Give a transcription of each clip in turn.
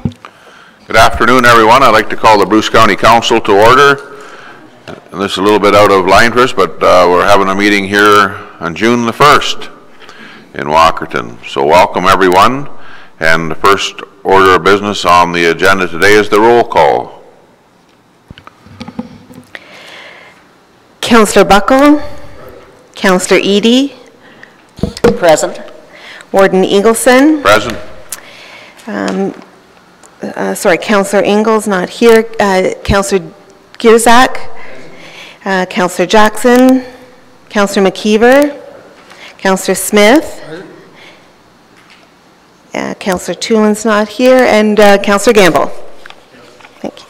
Good afternoon, everyone. I'd like to call the Bruce County Council to order. And this is a little bit out of line for us, but we're having a meeting here on June the 1st in Walkerton. So welcome, everyone. And the first order of business on the agenda today is the roll call. Councillor Buckle. Councillor Eady. Present. Warden Eagleson. Present. Councillor Ingalls not here. Councillor Gierzak. Councillor Jackson. Councillor McKeever. Councillor Smith. Councillor Toolan's not here. And Councillor Gamble. Thank you.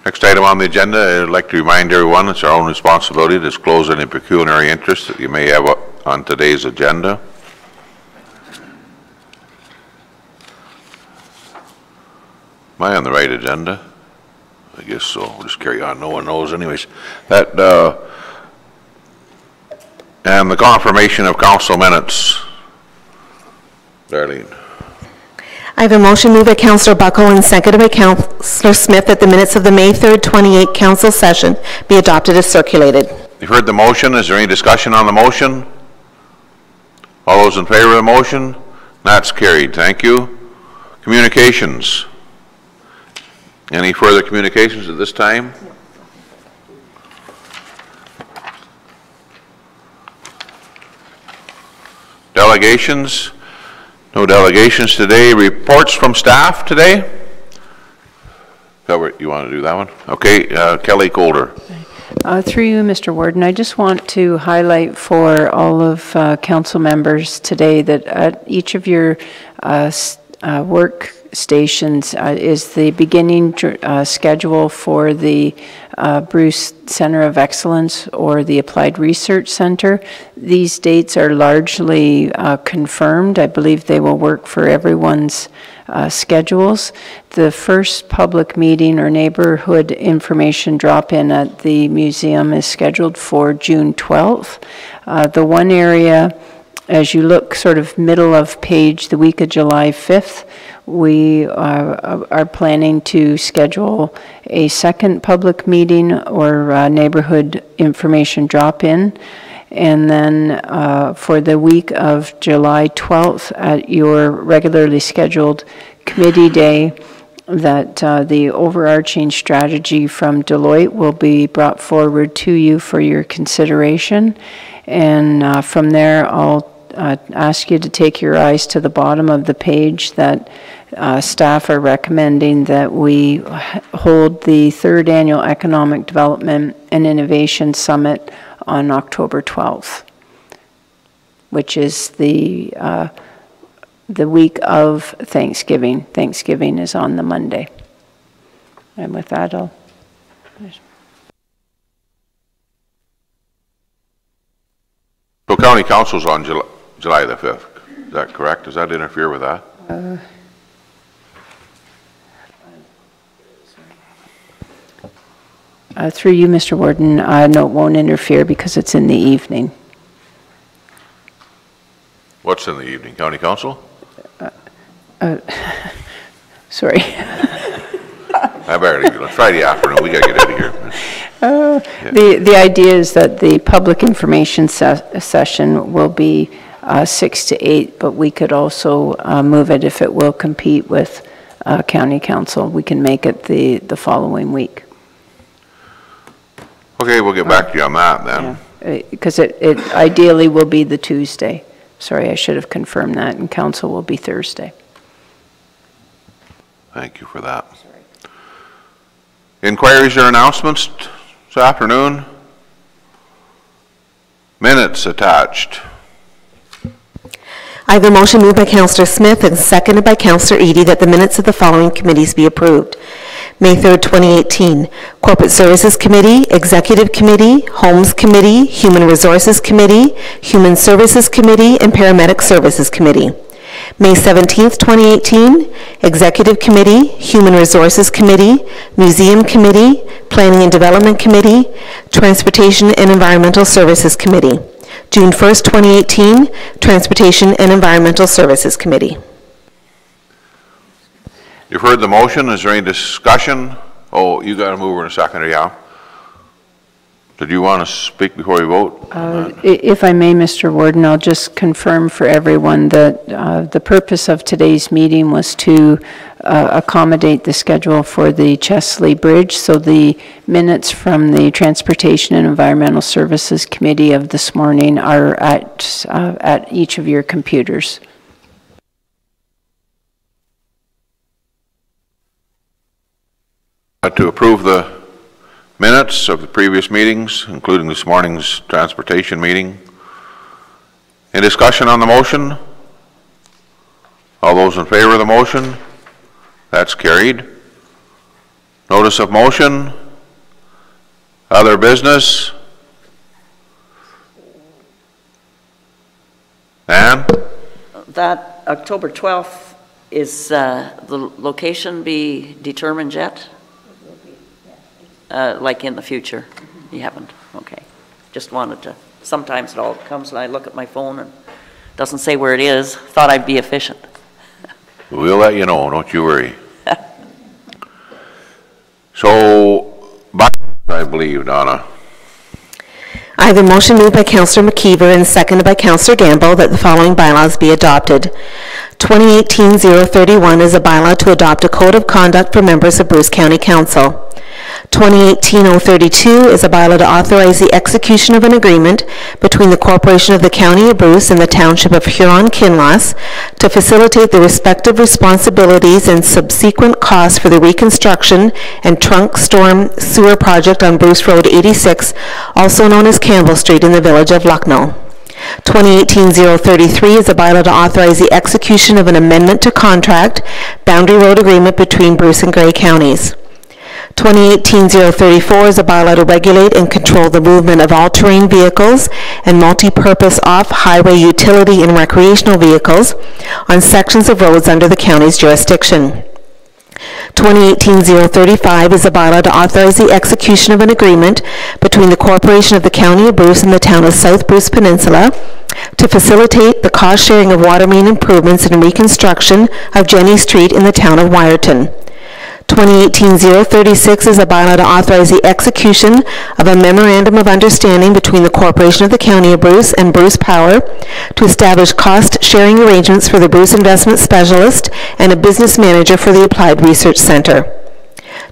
Next item on the agenda, I'd like to remind everyone it's our own responsibility to disclose any pecuniary interest that you may have on today's agenda. Am I on the right agenda? I guess so. We'll just carry on. No one knows anyways. And the confirmation of council minutes. Darlene. I have a motion moved by Councillor Buckle and seconded by Councillor Smith that the minutes of the May 3rd, 2018 council session be adopted as circulated. You've heard the motion. Is there any discussion on the motion? All those in favor of the motion? That's carried. Thank you. Communications. Any further communications at this time? Delegations? No delegations today. Reports from staff today? You want to do that one? Okay, Kelly Calder. Through you, Mr. Warden, I just want to highlight for all of council members today that at each of your work stations is the beginning schedule for the Bruce Center of Excellence or the Applied Research Center. These dates are largely confirmed. I believe they will work for everyone's schedules. The first public meeting or neighborhood information drop-in at the museum is scheduled for June 12th. The one area, as you look sort of middle of page, the week of July 5th, we are planning to schedule a second public meeting or neighborhood information drop-in. And then for the week of July 12th at your regularly scheduled committee day, that the overarching strategy from Deloitte will be brought forward to you for your consideration. And from there, I'll ask you to take your eyes to the bottom of the page that staff are recommending that we hold the 3rd Annual Economic Development and Innovation Summit on October 12th, which is the week of Thanksgiving. Thanksgiving is on the Monday. And with that, I'll... So County Council's on July the 5th. Is that correct? Does that interfere with that? Through you, Mr. Warden, no, it won't interfere because it's in the evening. What's in the evening? County Council? Sorry. I barely do. It's Friday afternoon. We got to get out of here. The idea is that the public information session will be 6 to 8, but we could also move it if it will compete with County Council. We can make it the following week. Okay, we'll get back to you on that then. Because it ideally will be the Tuesday. Sorry, I should have confirmed that, and Council will be Thursday. Thank you for that. Sorry. Inquiries or announcements this afternoon? Minutes attached. I have a motion moved by Councillor Smith and seconded by Councillor Eady that the minutes of the following committees be approved. May 3rd, 2018, Corporate Services Committee, Executive Committee, Homes Committee, Human Resources Committee, Human Services Committee, and Paramedic Services Committee. May 17th, 2018, Executive Committee, Human Resources Committee, Museum Committee, Planning and Development Committee, Transportation and Environmental Services Committee. June 1st, 2018, Transportation and Environmental Services Committee. You've heard the motion. Is there any discussion? Oh, you got a mover and a seconder, yeah. Did you want to speak before we vote? If I may, Mr. Warden, I'll just confirm for everyone that the purpose of today's meeting was to accommodate the schedule for the Chesley Bridge. So the minutes from the Transportation and Environmental Services Committee of this morning are at each of your computers. To approve the minutes of the previous meetings, including this morning's transportation meeting. Any discussion on the motion? All those in favor of the motion? That's carried. Notice of motion. Other business. Ann? That October 12th, is the location be determined yet? Like in the future? You haven't? Okay. Just wanted to, sometimes it all comes and I look at my phone and it doesn't say where it is. Thought I'd be efficient. We'll let you know, don't you worry. So, I believe, Donna. I have a motion moved by Councillor McKeever and seconded by Councillor Gamble that the following bylaws be adopted. 2018-031 is a bylaw to adopt a code of conduct for members of Bruce County Council. 2018-032 is a bylaw to authorize the execution of an agreement between the Corporation of the County of Bruce and the Township of Huron-Kinloss to facilitate the respective responsibilities and subsequent costs for the reconstruction and trunk storm sewer project on Bruce Road 86, also known as Campbell Street in the village of Lucknow. 2018-033 is a bylaw to authorize the execution of an amendment to contract boundary road agreement between Bruce and Grey counties. 2018-034 is a bylaw to regulate and control the movement of all-terrain vehicles and multi-purpose off-highway utility and recreational vehicles on sections of roads under the county's jurisdiction. 2018-035 is a bylaw to authorize the execution of an agreement between the Corporation of the County of Bruce and the Town of South Bruce Peninsula to facilitate the cost sharing of water main improvements and reconstruction of Jenny Street in the Town of Wyerton. 2018-036 is a bylaw to authorize the execution of a memorandum of understanding between the Corporation of the County of Bruce and Bruce Power to establish cost-sharing arrangements for the Bruce Investment Specialist and a business manager for the Applied Research Center.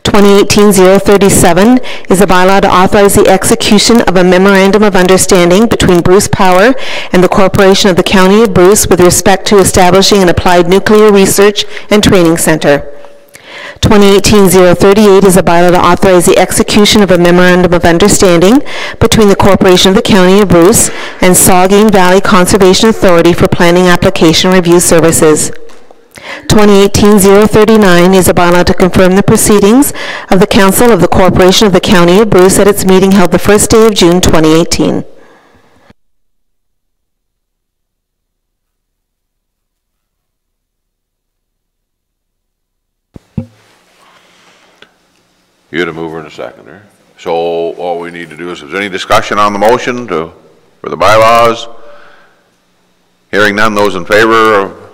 2018-037 is a bylaw to authorize the execution of a memorandum of understanding between Bruce Power and the Corporation of the County of Bruce with respect to establishing an Applied Nuclear Research and Training Center. 2018-038 is a bylaw to authorize the execution of a memorandum of understanding between the Corporation of the County of Bruce and Saugeen Valley Conservation Authority for planning application review services. 2018-039 is a bylaw to confirm the proceedings of the Council of the Corporation of the County of Bruce at its meeting held the first day of June 2018. You had a mover and a seconder. So all we need to do is there any discussion on the motion for the bylaws? Hearing none, those in favor of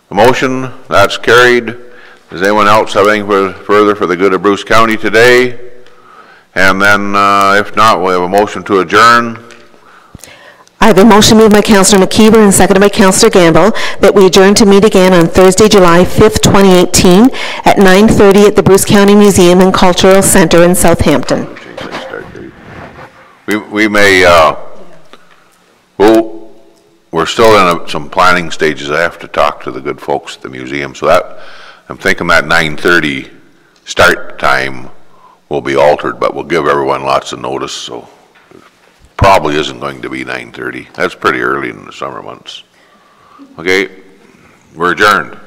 the motion, that's carried. Does anyone else have anything further for the good of Bruce County today? And then if not, we'll have a motion to adjourn. I have a motion moved by Councillor McKeever and seconded by Councillor Gamble that we adjourn to meet again on Thursday, July 5th, 2018 at 9:30 at the Bruce County Museum and Cultural Center in Southampton. We may, we're still in some planning stages. I have to talk to the good folks at the museum. So that, I'm thinking that 9:30 start time will be altered, but we'll give everyone lots of notice. So probably isn't going to be 9:30. That's pretty early in the summer months. Okay, we're adjourned.